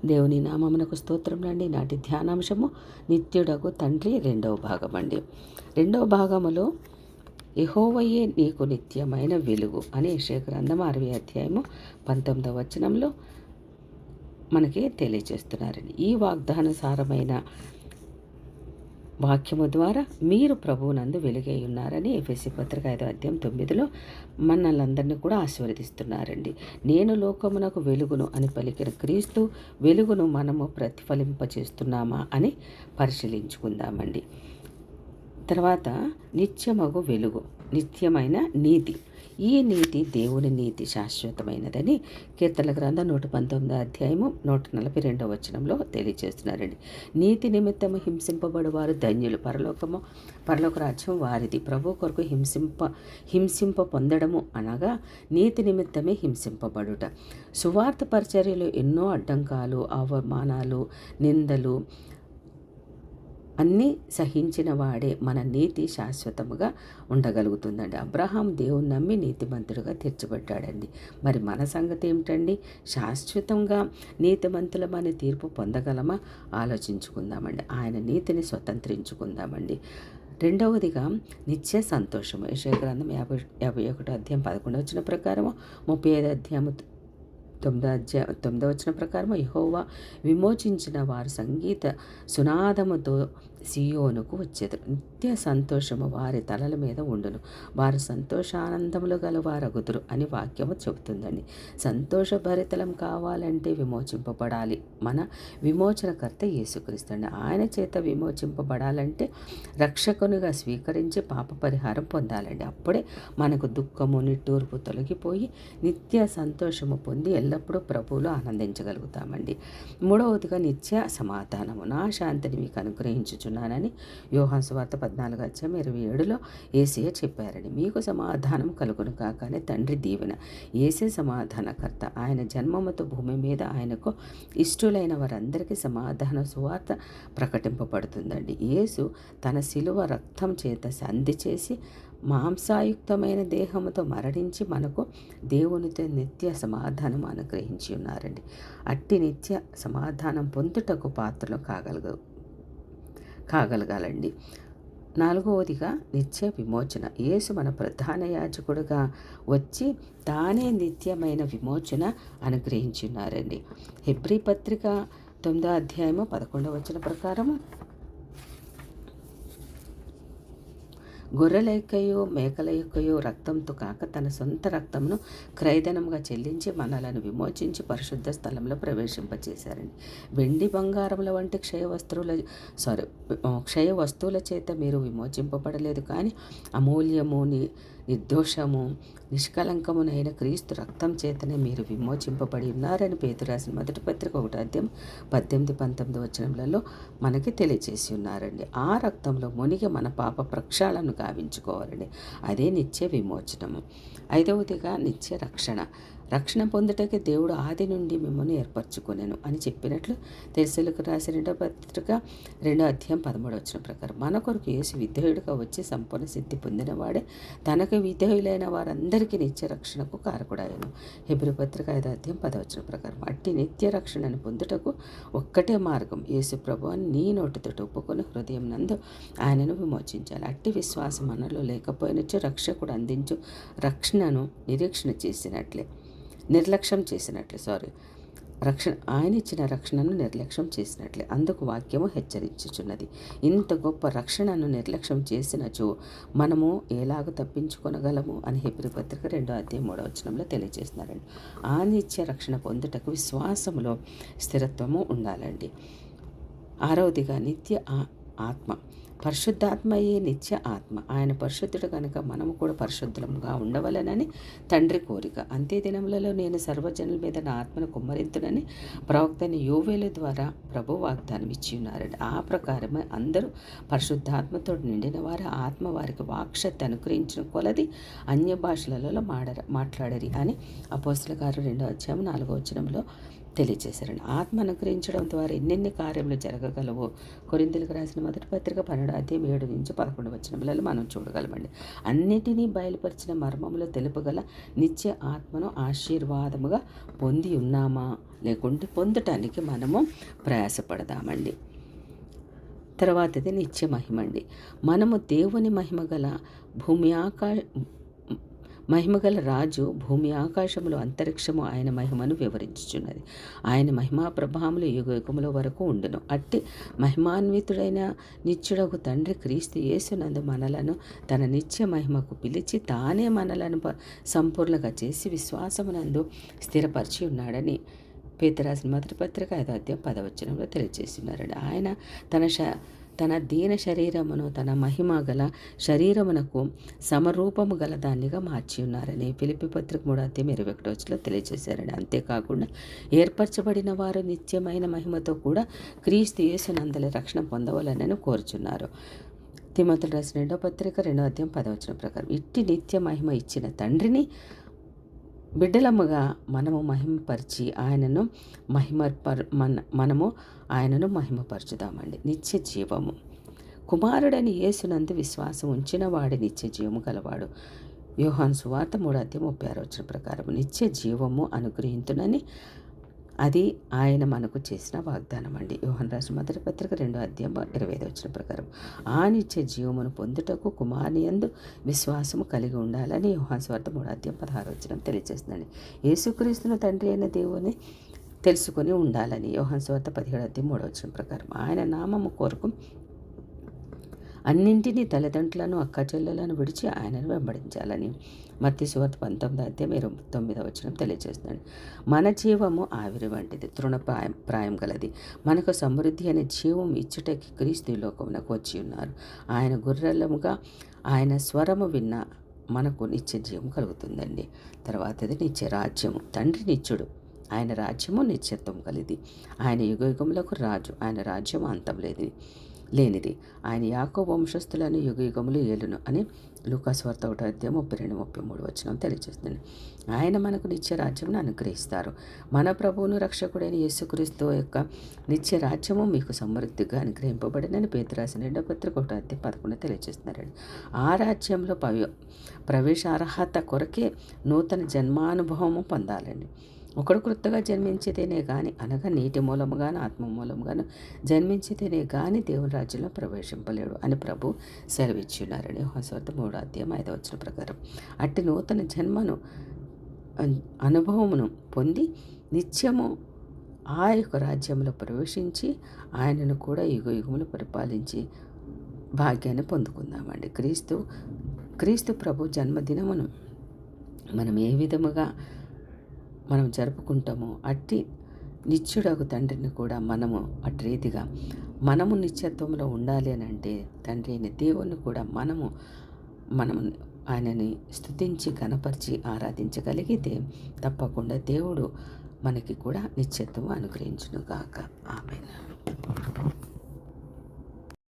దేవుని నామమునకు స్తోత్రములండి. నాటి ధ్యానాంశము నిత్యుడగు తండ్రి రెండవ భాగం అండి. రెండవ భాగములో యెహోవాయే నీకు నిత్యమైన వెలుగు అనే యెషయా గ్రంథం 60 అధ్యాయము 19వ వచనంలో మనకి తెలియజేస్తున్నారండి. ఈ వాగ్దానసారమైన వాక్యము ద్వారా మీరు ప్రభువునందు వెలుగై ఉన్నారని ఎఫెసీ పత్రిక 5వ అధ్యాయం 9లో మనల్ని కూడా ఆశీర్వదిస్తున్నారండి. నేను లోకమునకు వెలుగును అని పలికిన క్రీస్తు వెలుగును మనము ప్రతిఫలింపచేస్తున్నామా అని పరిశీలించుకుందామండి. తర్వాత నిత్యమగు వెలుగు, నిత్యమైన నీతి. ఈ నీతి దేవుని నీతి శాశ్వతమైనదని కీర్తనల గ్రంథం 119వ అధ్యాయము 142వ వచనంలో తెలియజేస్తున్నారండి. నీతి నిమిత్తము హింసింపబడు వారు ధన్యులు, పరలోక రాజ్యం వారిది. ప్రభు కొరకు హింసింప పొందడము అనగా నీతి నిమిత్తమే హింసింపబడుట. సువార్త పరిచర్యలో ఎన్నో అడ్డంకాలు, అవమానాలు, నిందలు అన్నీ సహించిన వాడే మన నీతి శాశ్వతముగా ఉండగలుగుతుందండి. అబ్రహాం దేవుని నమ్మి నీతిమంతుడుగా తీర్చబడ్డాడండి. మరి మన సంగతి ఏమిటండి? శాశ్వతంగా నీతిమంతులమని తీర్పు పొందగలమా? ఆలోచించుకుందామండి. ఆయన నీతిని స్వతంత్రించుకుందామండి. రెండవదిగా నిత్య సంతోషము. యెషయా గ్రంథం 51 అధ్యాయం 11 వచనం ప్రకారము, 35 అధ్యాయము 9వ వచనం ప్రకారం యెహోవా విమోచించిన వారు సంగీత సునాదముతో సియోనుకు వచ్చేది. నిత్య సంతోషము వారి తలల మీద ఉండును, వారు సంతోషానందములు గల వారగుదురు అని వాక్యము చెబుతుందండి. సంతోషభరితలం కావాలంటే విమోచింపబడాలి. మన విమోచనకర్త యేసుక్రీస్తు అండి. ఆయన చేత విమోచింపబడాలంటే రక్షకునిగా స్వీకరించి పాప పరిహారం పొందాలండి. అప్పుడే మనకు దుఃఖము, నిట్టూర్పు తొలగిపోయి నిత్య సంతోషము పొంది ఎల్లప్పుడూ ప్రభువులో ఆనందించగలుగుతామండి. మూడవదిగా నిత్య సమాధానము. నా శాంతిని మీకు అనుగ్రహించుచున్నానని యోహాను సువార్త 14వ అధ్యాయం 27లో యేసయ్య చెప్పారండి. మీకు సమాధానం కలుగును కాక అని తండ్రి దీవెన. యేసే సమాధానకర్త. ఆయన జన్మముతో భూమి మీద ఆయనకు ఇష్టులైన వారందరికీ సమాధాన సువార్త ప్రకటింపబడుతుందండి. యేసు తన శిలువ రక్తం చేత సంధి చేసి మాంసాయుక్తమైన దేహముతో మరణించి మనకు దేవునితో నిత్య సమాధానం అనుగ్రహించి ఉన్నారండి. అట్టి నిత్య సమాధానం పొందుటకు పాత్రలు కాగలగాలండి. నాలుగవదిగా నిత్య విమోచన. యేసు మన ప్రధాన యాజకుడుగా వచ్చి తానే నిత్యమైన విమోచన అనుగ్రహించి ఉన్నారండి. హెబ్రీ పత్రిక 9వ అధ్యాయము 11వ వచనం ప్రకారము, గొర్రెల యొక్కయో మేకల యొక్కయో రక్తంతో కాక తన సొంత రక్తమును క్రయధనముగా చెల్లించి మనలను విమోచించి పరిశుద్ధ స్థలంలో ప్రవేశింపచేశారండి. వెండి బంగారముల వంటి క్షయ వస్తువుల చేత మీరు విమోచింపబడలేదు, కానీ అమూల్యము, నిర్దోషము, నిష్కలంకమునైన క్రీస్తు రక్తం చేతనే మీరు విమోచింపబడి ఉన్నారని పేతురు రాసిన మొదటి పత్రిక 1వ అధ్యాయం 18-19 వచనములలో మనకి తెలియజేసి ఉన్నారండి. ఆ రక్తంలో మునిగి మన పాప ప్రక్షాళనను గావించుకోవాలండి. అదే నిత్య విమోచనము. ఐదవదిగా నిత్య రక్షణ. రక్షణ పొందుటకి దేవుడు ఆది నుండి మిమ్మల్ని ఏర్పరచుకొనెను అని చెప్పినట్లు తెస్సలోనికీయులకు రాసిన 2వ పత్రిక 2వ అధ్యాయం 13వ వచనం ప్రకారం మన కొరకు యేసు విధేయుడిగా వచ్చి సంపూర్ణ సిద్ధి పొందినవాడే తనకు విధేయులైన వారందరికీ నిత్య రక్షణకు కారకుడాయను. హెబ్రీ పత్రిక 5వ అధ్యాయం 10వ వచనం ప్రకారం అట్టి నిత్య రక్షణను పొందుటకు ఒక్కటే మార్గం, యేసు ప్రభువుని నీ నోటితో ఒప్పుకొని హృదయం నందు ఆయనను విమోచించాలి. అట్టి విశ్వాసం మనలో లేకపోయినచో రక్షకుడు అందించు రక్షణను నిర్లక్ష్యం చేసినట్లే. ఆయన ఇచ్చిన రక్షణను నిర్లక్ష్యం చేసినట్లే. అందుకు వాక్యము హెచ్చరించుచున్నది. ఇంత గొప్ప రక్షణను నిర్లక్ష్యం చేసినచో మనము ఎలాగ తప్పించుకొనగలము అని హెబ్రీ పత్రిక 2వ అధ్యాయం 3వ వచనంలో తెలియజేస్తున్నారండి. ఆ నిత్య రక్షణ పొందుటకు విశ్వాసములో స్థిరత్వము ఉండాలండి. ఆరవదిగా నిత్య ఆత్మ. పరిశుద్ధాత్మయే నిత్య ఆత్మ. ఆయన పరిశుద్ధుడు కనుక మనము కూడా పరిశుద్ధులంగా ఉండవలనని తండ్రి కోరిక. అంత్య దినములలో నేను సర్వజనుల మీద నా ఆత్మను కుమ్మరింతునని ప్రవక్త యోవేలు ద్వారా ప్రభు వాగ్దానం ఇచ్చి ఉన్నారండి. ఆ ప్రకారమే అందరూ పరిశుద్ధాత్మతో నిండిన వారు ఆత్మ వారికి వాక్శక్తి అనుగ్రహించిన కొలది అన్య భాషలలో మాట్లాడరి అని అపోస్తలుల కార్యం 2వ అధ్యాయం 4వ వచనంలో తెలియచేశారండి. ఆత్మ అనుగ్రహించడం ద్వారా ఎన్నెన్ని కార్యములు జరగగలవో కొరింథీయులకు రాసిన మొదటి పత్రిక 12:7-11 మనం చూడగలమండి. అన్నిటినీ బయలుపరిచిన మర్మములు తెలుపగల నిత్య ఆత్మను ఆశీర్వాదముగా పొంది ఉన్నామా, లేకుంటే పొందటానికి మనము ప్రయాసపడదామండి. తర్వాతది నిత్య మహిమ అండి. మనము దేవుని మహిమగల రాజు భూమి ఆకాశములు అంతరిక్షము ఆయన మహిమను వివరించుచున్నది. ఆయన మహిమా ప్రభావములు యుగయుగముల వరకు ఉండును. అట్టి మహిమాన్వితుడైన నిత్యుడగు తండ్రి క్రీస్తు యేసునందు మనలను తన నిత్య మహిమకు పిలిచి తానే మనలను సంపూర్ణంగా చేసి విశ్వాసమునందు స్థిరపరిచి ఉన్నాడని పేతురు రాసిన మొదటి పత్రిక 5:10 తెలియజేస్తున్నారండి. ఆయన తన దీన శరీరమును తన మహిమ గల శరీరమునకు సమరూపము గల దానిగా మార్చి ఉన్నారని ఫిలిప్పీ పత్రిక 3:21 తెలియజేశారండి. అంతేకాకుండా ఏర్పరచబడిన వారు నిత్యమైన మహిమతో కూడా క్రీస్తు యేసునందలి రక్షణ పొందవలనని కోరుచున్నారు. తిమోతికి రాసిన 2వ పత్రిక 2:10 ప్రకారం ఇట్టి నిత్య మహిమ ఇచ్చిన తండ్రిని బిడ్డలముగా మనము మహిమపరిచి ఆయనను మహిమపరచుదామండి. నిత్య జీవము కుమారుడని యేసునందు విశ్వాసం ఉంచిన వాడి నిత్య జీవము గలవాడు. యోహాను సువార్త 3:36 ప్రకారం నిత్య జీవము అనుగ్రహించునని అది ఆయన మనకు చేసిన వాగ్దానం అండి. యోహాను రాసిన మొదటి పత్రిక 2:25 ప్రకారం ఆ నిత్య జీవమును పొందుటకు కుమారుని యందు విశ్వాసము కలిగి ఉండాలని యోహాను సువార్త 3:16 తెలియజేస్తుందండి. యేసుక్రీస్తును తండ్రి అయిన దేవుని తెలుసుకొని ఉండాలని యోహాను సువార్త 17:3 ప్రకారం ఆయన నామము కొరకు అన్నింటినీ తల్లిదండ్రులను అక్కచెల్లెలను విడిచి ఆయనను వెంబడించాలని మత్తయి సువార్త 19:29 తెలియజేస్తున్నాడు. మన జీవము ఆవిరి వంటిది, తృణప్రాయం గలది. మనకు సమృద్ధి అనే జీవం ఇచ్చుటకి క్రీస్తు లోకమునకు వచ్చి ఉన్నారు. ఆయన గొర్రెలముగా ఆయన స్వరము విన్న మనకు నిత్య జీవం కలుగుతుందండి. తర్వాతది నిత్య రాజ్యము. తండ్రి నిత్యుడు, ఆయన రాజ్యము నిత్యత్వం కలిది. ఆయన యుగయుగములకు రాజు, ఆయన రాజ్యము అంతం లేనిది. ఆయన యాకోబు వంశస్థులను యుగయుగములు ఏలును అని లూకాసు వార్త 1:32-33 తెలియజేస్తుంది. ఆయన మనకు నిత్య రాజ్యమును అనుగ్రహిస్తారు. మన ప్రభువును రక్షకుడైన యేసుక్రీస్తు యొక్క నిత్య రాజ్యము మీకు సమృద్ధిగా అనుగ్రహింపబడినని పేతురు రాసిన 2వ పత్రిక 1:11 తెలియజేస్తున్నారండి. ఆ రాజ్యంలో ప్రవేశార్హత కొరకే నూతన జన్మానుభవము పొందాలండి. ఒకడు క్రొత్తగా జన్మించితేనే కానీ, అనగా నీటి మూలముగాను ఆత్మ మూలముగాను జన్మించితేనే కానీ దేవుని రాజ్యంలో ప్రవేశింపలేడు అని ప్రభు సెలవిచ్చున్నారని యోహాను సువార్త 3:5 ప్రకారం అట్టి నూతన జన్మను అనుభవమును పొంది నిత్యము ఆ యొక్క రాజ్యంలో ప్రవేశించి ఆయనను కూడా యుగయుగములు పరిపాలించి భాగ్యాన్ని పొందుకుందామండి. క్రీస్తు ప్రభు జన్మదినమును మనం ఏ విధముగా మనం జరుపుకుంటామో అట్టి నిత్యుడగు తండ్రిని కూడా మనము అట్టి రీతిగా మనము నిత్యత్వంలో ఉండాలి అని అంటే తండ్రి అయిన దేవుణ్ణి కూడా మనము ఆయనని స్తుతించి ఘనపరిచి ఆరాధించగలిగితే తప్పకుండా దేవుడు మనకి కూడా నిత్యత్వం అనుగ్రహించును గాక. ఆమేన్.